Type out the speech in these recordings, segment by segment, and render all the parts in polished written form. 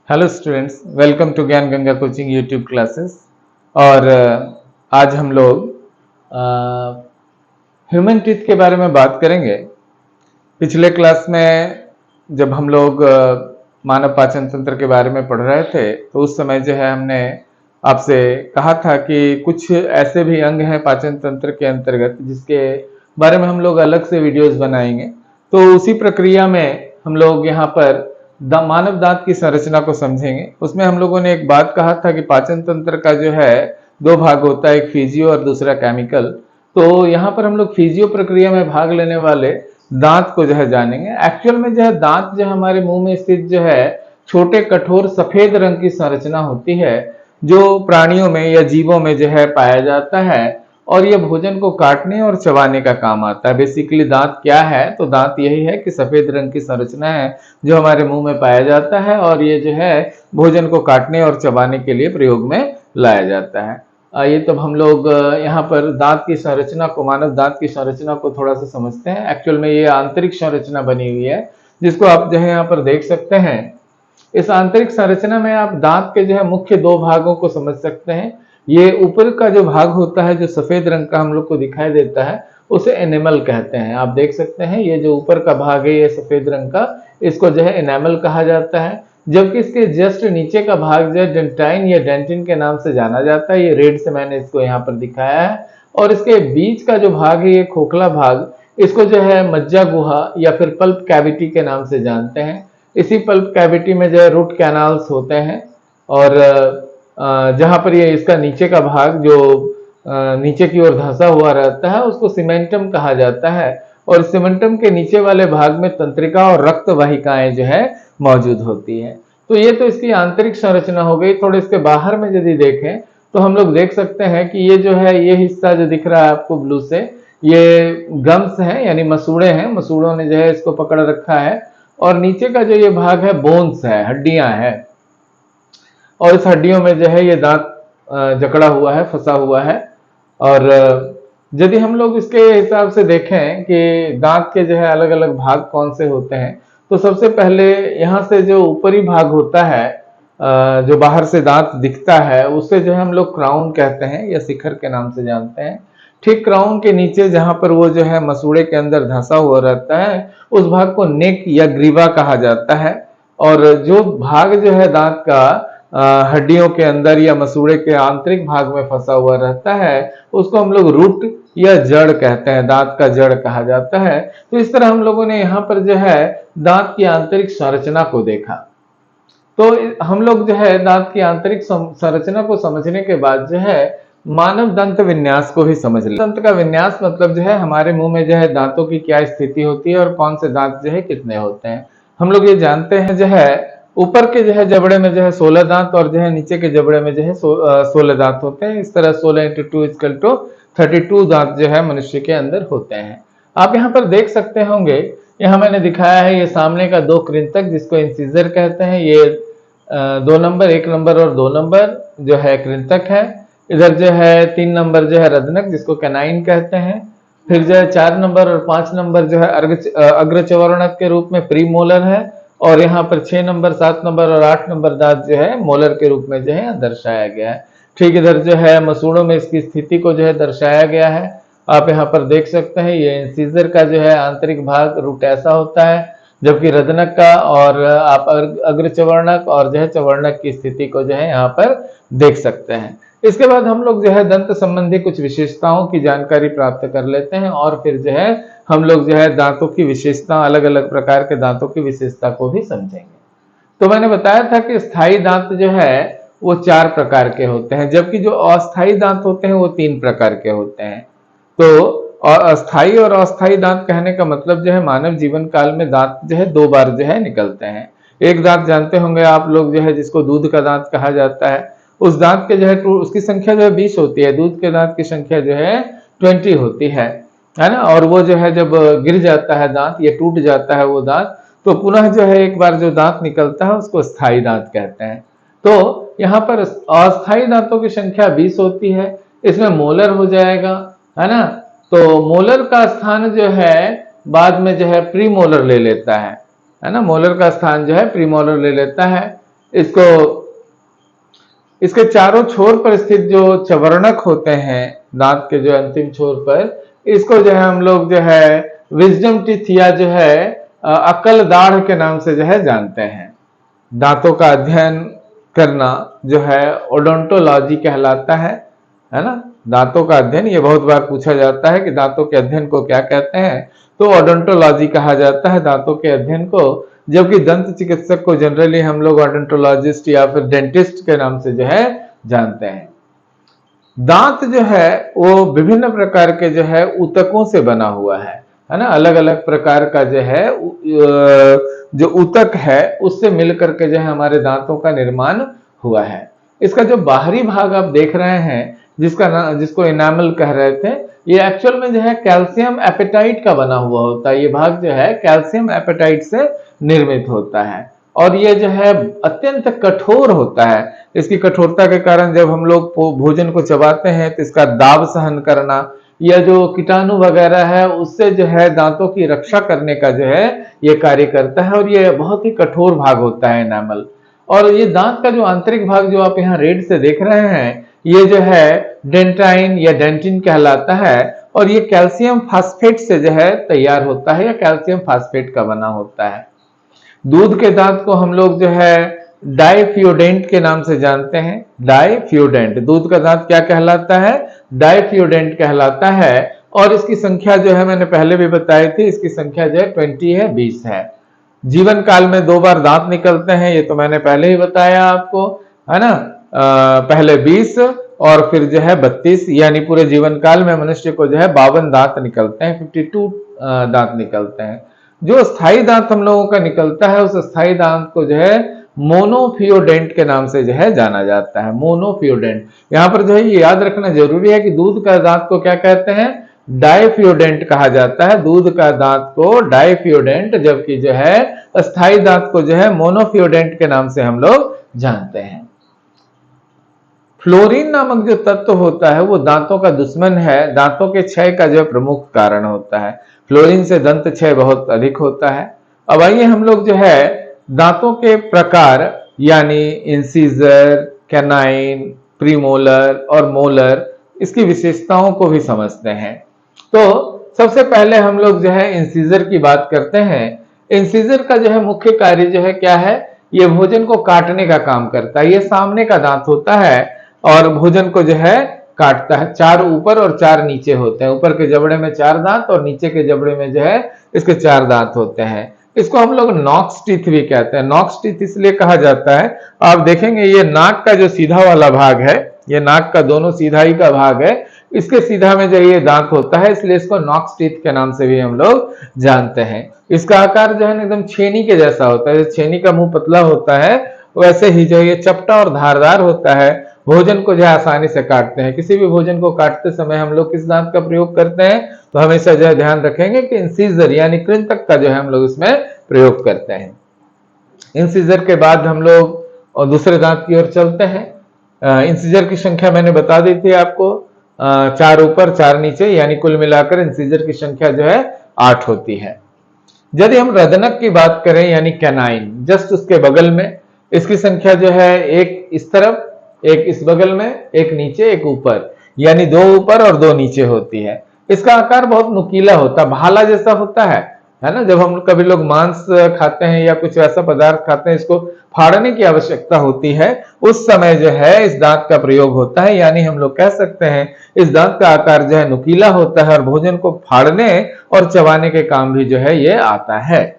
Hello students, welcome to ज्ञान Ganga coaching YouTube classes. और आज हम लोग ह्यूमन टीथ के बारे में बात करेंगे। पिछले क्लास में जब हम लोग मानव पाचन तंत्र के बारे में पढ़ रहे थे तो उस समय जो है हमने आपसे कहा था कि कुछ ऐसे भी अंग हैं पाचन तंत्र के अंतर्गत जिसके बारे में हम लोग अलग से वीडियोस बनाएंगे। तो उसी प्रक्रिया में हम लोग यहाँ पर मानव दांत की संरचना को समझेंगे। उसमें हम लोगों ने एक बात कहा था कि पाचन तंत्र का जो है दो भाग होता है, एक फिजियो और दूसरा केमिकल। तो यहाँ पर हम लोग फिजियो प्रक्रिया में भाग लेने वाले दांत को जो है जानेंगे। एक्चुअल में जो है दांत जो हमारे मुंह में स्थित जो है छोटे कठोर सफेद रंग की संरचना होती है जो प्राणियों में या जीवों में जो है पाया जाता है और यह भोजन को काटने और चबाने का काम आता है। बेसिकली दांत क्या है, तो दांत यही है कि सफेद रंग की संरचना है जो हमारे मुंह में पाया जाता है और ये जो है भोजन को काटने और चबाने के लिए प्रयोग में लाया जाता है। आइए तब हम लोग यहाँ पर दांत की संरचना को, मानव दांत की संरचना को थोड़ा सा समझते हैं। एक्चुअल में ये आंतरिक संरचना बनी हुई है जिसको आप जो है यहाँ पर देख सकते हैं। इस आंतरिक संरचना में आप दांत के जो है मुख्य दो भागों को समझ सकते हैं। ये ऊपर का जो भाग होता है जो सफेद रंग का हम लोग को दिखाई देता है उसे एनेमल कहते हैं। आप देख सकते हैं ये जो ऊपर का भाग है ये सफेद रंग का, इसको जो है एनेमल कहा जाता है। जबकि इसके जस्ट नीचे का भाग जो है डेंटाइन या डेंटिन के नाम से जाना जाता है। ये रेड से मैंने इसको यहाँ पर दिखाया है। और इसके बीच का जो भाग है ये खोखला भाग, इसको जो है मज्जा गुहा या फिर पल्प कैविटी के नाम से जानते हैं। इसी पल्प कैविटी में जो है रूट कैनाल्स होते हैं और जहां पर ये इसका नीचे का भाग जो नीचे की ओर धंसा हुआ रहता है उसको सीमेंटम कहा जाता है। और सीमेंटम के नीचे वाले भाग में तंत्रिका और रक्त वाहिकाएं जो है मौजूद होती हैं। तो ये तो इसकी आंतरिक संरचना हो गई। थोड़े इसके बाहर में यदि देखें तो हम लोग देख सकते हैं कि ये जो है ये हिस्सा जो दिख रहा है आपको ब्लू से, ये गम्स हैं यानी मसूड़े हैं। मसूड़ों ने जो है इसको पकड़ रखा है। और नीचे का जो ये भाग है बोन्स है, हड्डियां हैं। और इस हड्डियों में जो है ये दांत जकड़ा हुआ है, फंसा हुआ है। और यदि हम लोग इसके हिसाब से देखें कि दांत के जो है अलग अलग भाग कौन से होते हैं, तो सबसे पहले यहाँ से जो ऊपरी भाग होता है जो बाहर से दांत दिखता है उसे जो है हम लोग क्राउन कहते हैं या शिखर के नाम से जानते हैं। ठीक क्राउन के नीचे जहां पर वो जो है मसूड़े के अंदर धंसा हुआ रहता है उस भाग को नेक या ग्रीवा कहा जाता है। और जो भाग जो है दांत का हड्डियों के अंदर या मसूड़े के आंतरिक भाग में फंसा हुआ रहता है उसको हम लोग रूट या जड़ कहते हैं, दांत का जड़ कहा जाता है। तो इस तरह हम लोगों ने यहाँ पर जो है दांत की आंतरिक संरचना को देखा। तो हम लोग जो है दांत की आंतरिक संरचना को समझने के बाद जो है मानव दंत विन्यास को भी समझ ले। दंत का विन्यास मतलब जो है हमारे मुंह में जो है दांतों की क्या स्थिति होती है और कौन से दांत जो है कितने होते हैं। हम लोग ये जानते हैं जो है ऊपर के जो है जबड़े में जो है 16 दांत और जो है नीचे के जबड़े में जो है 16 दांत होते हैं। इस तरह 16 इंटू 2 इक्वल टू 32 दांत जो है मनुष्य के अंदर होते हैं। आप यहाँ पर देख सकते होंगे, यहाँ मैंने दिखाया है ये सामने का दो कृंतक जिसको इंसिजर कहते हैं। ये 2 नंबर, 1 नंबर और 2 नंबर जो है कृंतक है। इधर जो है 3 नंबर जो है रदनक जिसको कैनाइन कहते हैं। फिर जो है 4 नंबर और 5 नंबर जो है अग्रचवर्णक के रूप में प्रीमोलर है। और यहाँ पर 6 नंबर, 7 नंबर और 8 नंबर दांत जो है मोलर के रूप में जो है दर्शाया गया है। ठीक इधर जो है मसूड़ों में इसकी स्थिति को जो है दर्शाया गया है। आप यहाँ पर देख सकते हैं ये इंसिजर का जो है आंतरिक भाग रूट ऐसा होता है, जबकि रदनक का और आप अग्रचवर्णक और जो है चवर्णक की स्थिति को जो है यहाँ पर देख सकते हैं। इसके बाद हम लोग जो है दंत संबंधी कुछ विशेषताओं की जानकारी प्राप्त कर लेते हैं और फिर जो है हम लोग जो है दांतों की विशेषता, अलग अलग प्रकार के दांतों की विशेषता को भी समझेंगे। तो मैंने बताया था कि स्थायी दांत जो है वो 4 प्रकार के होते हैं, जबकि जो अस्थायी दांत होते हैं वो 3 प्रकार के होते हैं। तो और अस्थायी और अस्थायी दांत कहने का मतलब जो है मानव जीवन काल में दांत जो है 2 बार जो है निकलते हैं। एक दांत जानते होंगे आप लोग जो है जिसको दूध का दांत कहा जाता है। उस दांत के जो है उसकी संख्या जो है 20 होती है। दूध के दांत की संख्या जो है 20 होती है ना। और वो जो है जब गिर जाता है दांत या टूट जाता है वो दांत, तो पुनः जो है एक बार जो दांत निकलता है उसको स्थायी दांत कहते हैं। तो यहाँ पर अस्थायी दांतों की संख्या 20 होती है। इसमें मोलर हो जाएगा, है ना। तो मोलर का स्थान जो है बाद में जो है प्रीमोलर ले लेता है ना। मोलर का स्थान जो है प्रीमोलर ले लेता है। इसको इसके चारों छोर पर स्थित जो चवर्णक होते हैं दांत के जो अंतिम छोर पर, इसको जो है हम लोग जो है विजडम टीथ या जो है अक्ल दाढ़ के नाम से जो है जानते हैं। दांतों का अध्ययन करना जो है ओडोंटोलॉजी कहलाता है ना। दांतों का अध्ययन, ये बहुत बार पूछा जाता है कि दांतों के अध्ययन को क्या कहते हैं, तो ओडोंटोलॉजी कहा जाता है दांतों के अध्ययन को। जबकि दंत चिकित्सक को जनरली हम लोग ओडोंटोलॉजिस्ट या फिर डेंटिस्ट के नाम से जो है जानते हैं। दांत जो है वो विभिन्न प्रकार के जो है ऊतकों से बना हुआ है ना। अलग अलग प्रकार का जो है जो ऊतक है उससे मिलकर के जो है हमारे दांतों का निर्माण हुआ है। इसका जो बाहरी भाग आप देख रहे हैं जिसको इनामल कह रहे थे, ये एक्चुअल में जो है कैल्शियम एपेटाइट का बना हुआ होता है। ये भाग जो है कैल्शियम एपेटाइट से निर्मित होता है और ये जो है अत्यंत कठोर होता है। इसकी कठोरता के कारण जब हम लोग भोजन को चबाते हैं तो इसका दाब सहन करना या जो कीटाणु वगैरह है उससे जो है दांतों की रक्षा करने का जो है ये कार्य करता है और ये बहुत ही कठोर भाग होता है एनामल। और ये दांत का जो आंतरिक भाग जो आप यहाँ रेड से देख रहे हैं, ये जो है डेंटाइन या डेंटिन कहलाता है और ये कैल्शियम फास्फेट से जो है तैयार होता है या कैल्शियम फास्फेट का बना होता है। दूध के दांत को हम लोग जो है डाइफ्यूडेंट के नाम से जानते हैं। डाइफ्यूडेंट, दूध का दांत क्या कहलाता है, डाइफ्यूडेंट कहलाता है। और इसकी संख्या जो है मैंने पहले भी बताई थी, इसकी संख्या जो है 20 है, 20 है। जीवन काल में 2 बार दांत निकलते हैं, ये तो मैंने पहले ही बताया आपको, है ना। पहले 20 और फिर जो है 32, यानी पूरे जीवन काल में मनुष्य को जो है 52 दांत निकलते हैं, 52 दांत निकलते हैं। जो स्थायी दांत हम लोगों का निकलता है उस स्थायी दांत को जो है मोनोफियोडेंट के नाम से जो है जाना जाता है। मोनोफियोडेंट, यहाँ पर जो है ये याद रखना जरूरी है कि दूध का दांत को क्या कहते हैं, डाइफ्यूडेंट कहा जाता है। दूध का दांत को डाइफ्यूडेंट, जबकि जो है स्थायी दांत को जो है मोनोफियोडेंट के नाम से हम लोग जानते हैं। फ्लोरीन नामक जो तत्व होता है वो दांतों का दुश्मन है, दांतों के क्षय का जो प्रमुख कारण होता है। फ्लोरीन से दंत क्षय बहुत अधिक होता है। अब आइए हम लोग जो है दांतों के प्रकार यानी इंसीजर, कैनाइन, प्रीमोलर और मोलर, इसकी विशेषताओं को भी समझते हैं। तो सबसे पहले हम लोग जो है इंसीजर की बात करते हैं। इंसीजर का जो है मुख्य कार्य जो है क्या है, ये भोजन को काटने का काम करता है। ये सामने का दांत होता है और भोजन को जो है काटता है। 4 ऊपर और 4 नीचे होते हैं। ऊपर के जबड़े में 4 दांत और नीचे के जबड़े में जो है इसके 4 दांत होते हैं। इसको हम लोग नॉक्स टीथ भी कहते हैं। नॉक्स टीथ इसलिए कहा जाता है, आप देखेंगे ये नाक का जो सीधा वाला भाग है, ये नाक का दोनों सीधाई का भाग है, इसके सीधा में जो ये दांत होता है, इसलिए इसको नॉक्स टीथ के नाम से भी हम लोग जानते हैं। इसका आकार जो है एकदम छेनी के जैसा होता है। छेनी का मुंह पतला होता है, वैसे ही जो ये चपटा और धारदार होता है। भोजन को जो है आसानी से काटते हैं। किसी भी भोजन को काटते समय हम लोग किस दांत का प्रयोग करते हैं, तो हमेशा जो है ध्यान रखेंगे कि इंसीजर यानी कृंतक का जो है हम लोग इसमें प्रयोग करते हैं। इंसीजर के बाद हम लोग और दूसरे दांत की ओर चलते हैं। इंसीजर की संख्या मैंने बता दी थी आपको, 4 ऊपर 4 नीचे, यानी कुल मिलाकर इंसीजर की संख्या जो है 8 होती है। यदि हम रदनक की बात करें यानी कैनाइन, जस्ट उसके बगल में, इसकी संख्या जो है एक इस तरफ, एक इस बगल में, एक नीचे, एक ऊपर, यानी 2 ऊपर और 2 नीचे होती है। इसका आकार बहुत नुकीला होता है, भाला जैसा होता है ना। जब हम कभी लोग मांस खाते हैं या कुछ ऐसा पदार्थ खाते हैं, इसको फाड़ने की आवश्यकता होती है, उस समय जो है इस दांत का प्रयोग होता है। यानी हम लोग कह सकते हैं इस दांत का आकार जो है नुकीला होता है और भोजन को फाड़ने और चबाने के काम भी जो है ये आता है।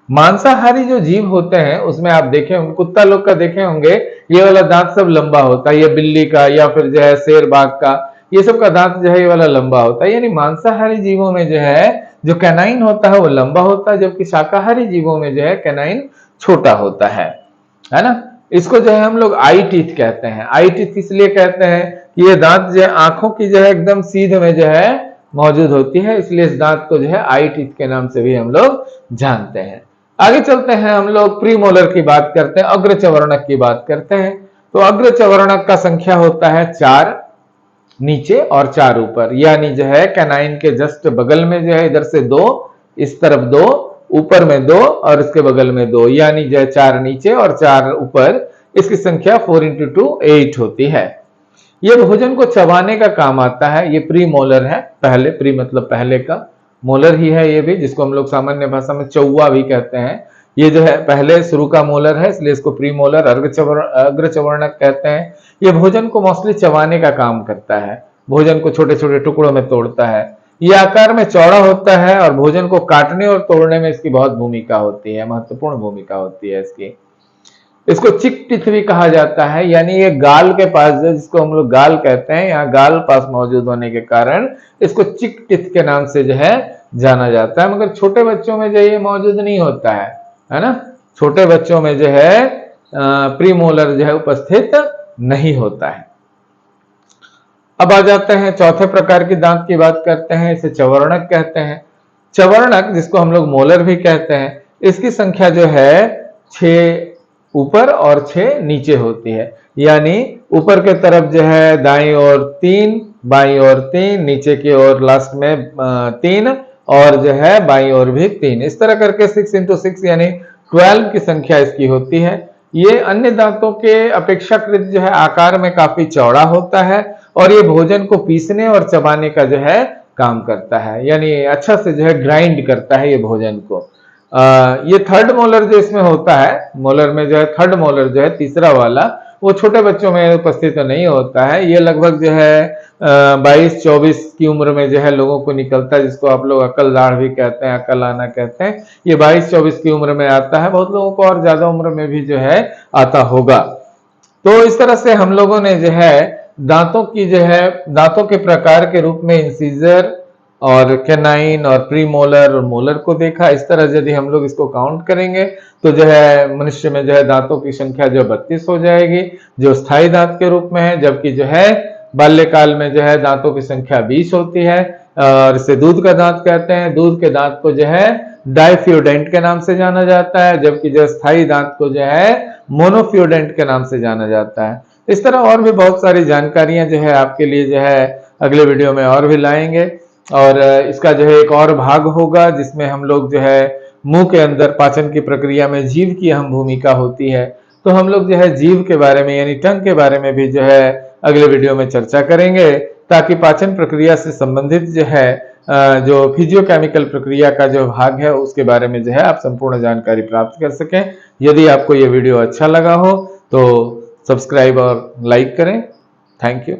मांसाहारी जो जीव होते हैं उसमें आप देखे होंगे, कुत्ता लोग का देखे होंगे, ये वाला दांत सब लंबा होता है। ये बिल्ली का या फिर जो है शेर बाघ का, ये सब का दांत जो है ये वाला लंबा होता है। यानी मांसाहारी जीवों में जो है जो कैनाइन होता है वो लंबा होता है, जबकि शाकाहारी जीवों में जो है कैनाइन छोटा होता है ना। इसको जो है हम लोग आई टीथ कहते हैं। आई टीथ इसलिए कहते हैं कि ये दांत जो है आंखों की जो है एकदम सीध में जो है मौजूद होती है, इसलिए इस दांत को जो है आई टीथ के नाम से भी हम लोग जानते हैं। आगे चलते हैं, हम लोग प्रीमोलर की बात करते हैं, अग्र चवर्णक की बात करते हैं। तो अग्र चवर्णक का संख्या होता है 4 नीचे और 4 ऊपर, यानी जो है कैनाइन के जस्ट बगल में जो है इधर से 2, इस तरफ 2, ऊपर में 2 और इसके बगल में 2, यानी जो है 4 नीचे और 4 ऊपर, इसकी संख्या 4 इंटू 2 8 होती है। ये भोजन को चबाने का काम आता है। ये प्री मोलर है, पहले, प्री मतलब पहले का, मोलर ही है ये भी, जिसको हम लोग सामान्य भाषा में चौवा भी कहते हैं। ये जो है पहले शुरू का मोलर है, इसलिए इसको प्री मोलर अग्रचवर्णक कहते हैं। ये भोजन को मोस्टली चबाने का काम करता है, भोजन को छोटे छोटे टुकड़ों में तोड़ता है। ये आकार में चौड़ा होता है और भोजन को काटने और तोड़ने में इसकी बहुत भूमिका होती है, महत्वपूर्ण भूमिका होती है इसकी। इसको चिक टिथ भी कहा जाता है, यानी ये गाल के पास, जिसको हम लोग गाल कहते हैं, यहाँ गाल पास मौजूद होने के कारण इसको चिक टिथ के नाम से जो है जाना जाता है। मगर छोटे बच्चों में जो ये मौजूद नहीं होता है ना, छोटे बच्चों में जो है प्रीमोलर जो है उपस्थित नहीं होता है। अब आ जाते हैं चौथे प्रकार के दांत की बात करते हैं, इसे चवर्णक कहते हैं। चवर्णक, जिसको हम लोग मोलर भी कहते हैं, इसकी संख्या जो है 6 ऊपर और 6 नीचे होती है, यानी ऊपर के तरफ जो है दाईं ओर 3, बाईं ओर 3, नीचे की ओर लास्ट में 3 और जो है बाईं ओर भी 3। इस तरह करके 6 इंटू 6 यानी 12 की संख्या इसकी होती है। ये अन्य दांतों के अपेक्षाकृत जो है आकार में काफी चौड़ा होता है और ये भोजन को पीसने और चबाने का जो है काम करता है, यानी अच्छा से जो है ग्राइंड करता है ये भोजन को। ये थर्ड मोलर जो इसमें होता है, मोलर में जो है थर्ड मोलर जो है तीसरा वाला, वो छोटे बच्चों में उपस्थित तो नहीं होता है। ये लगभग जो है 22-24 की उम्र में जो है लोगों को निकलता है, जिसको आप लोग अकल दाढ़ भी कहते हैं, अकल आना कहते हैं। ये 22-24 की उम्र में आता है, बहुत लोगों को और ज्यादा उम्र में भी जो है आता होगा। तो इस तरह से हम लोगों ने जो है दांतों की जो है दांतों के प्रकार के रूप में इंसीजर और कैनाइन और प्रीमोलर और मोलर को देखा। इस तरह यदि हम लोग इसको काउंट करेंगे तो जो है मनुष्य में जो है दांतों की संख्या जो 32 हो जाएगी, जो स्थायी दांत के रूप में है, जबकि जो है बाल्यकाल में जो है दांतों की संख्या 20 होती है और इसे दूध का दांत कहते हैं। दूध के दांत को जो है डाइफ्यूडेंट के नाम से जाना जाता है, जबकि जो स्थायी दांत को जो है मोनोफ्यूडेंट के नाम से जाना जाता है। इस तरह और भी बहुत सारी जानकारियां जो है आपके लिए जो है अगले वीडियो में और भी लाएंगे, और इसका जो है एक और भाग होगा जिसमें हम लोग जो है मुंह के अंदर पाचन की प्रक्रिया में जीव की अहम भूमिका होती है, तो हम लोग जो है जीव के बारे में यानी टंग के बारे में भी जो है अगले वीडियो में चर्चा करेंगे, ताकि पाचन प्रक्रिया से संबंधित जो है जो फिजियोकेमिकल प्रक्रिया का जो भाग है उसके बारे में जो है आप संपूर्ण जानकारी प्राप्त कर सकें। यदि आपको ये वीडियो अच्छा लगा हो तो सब्सक्राइब और लाइक करें। Thank you.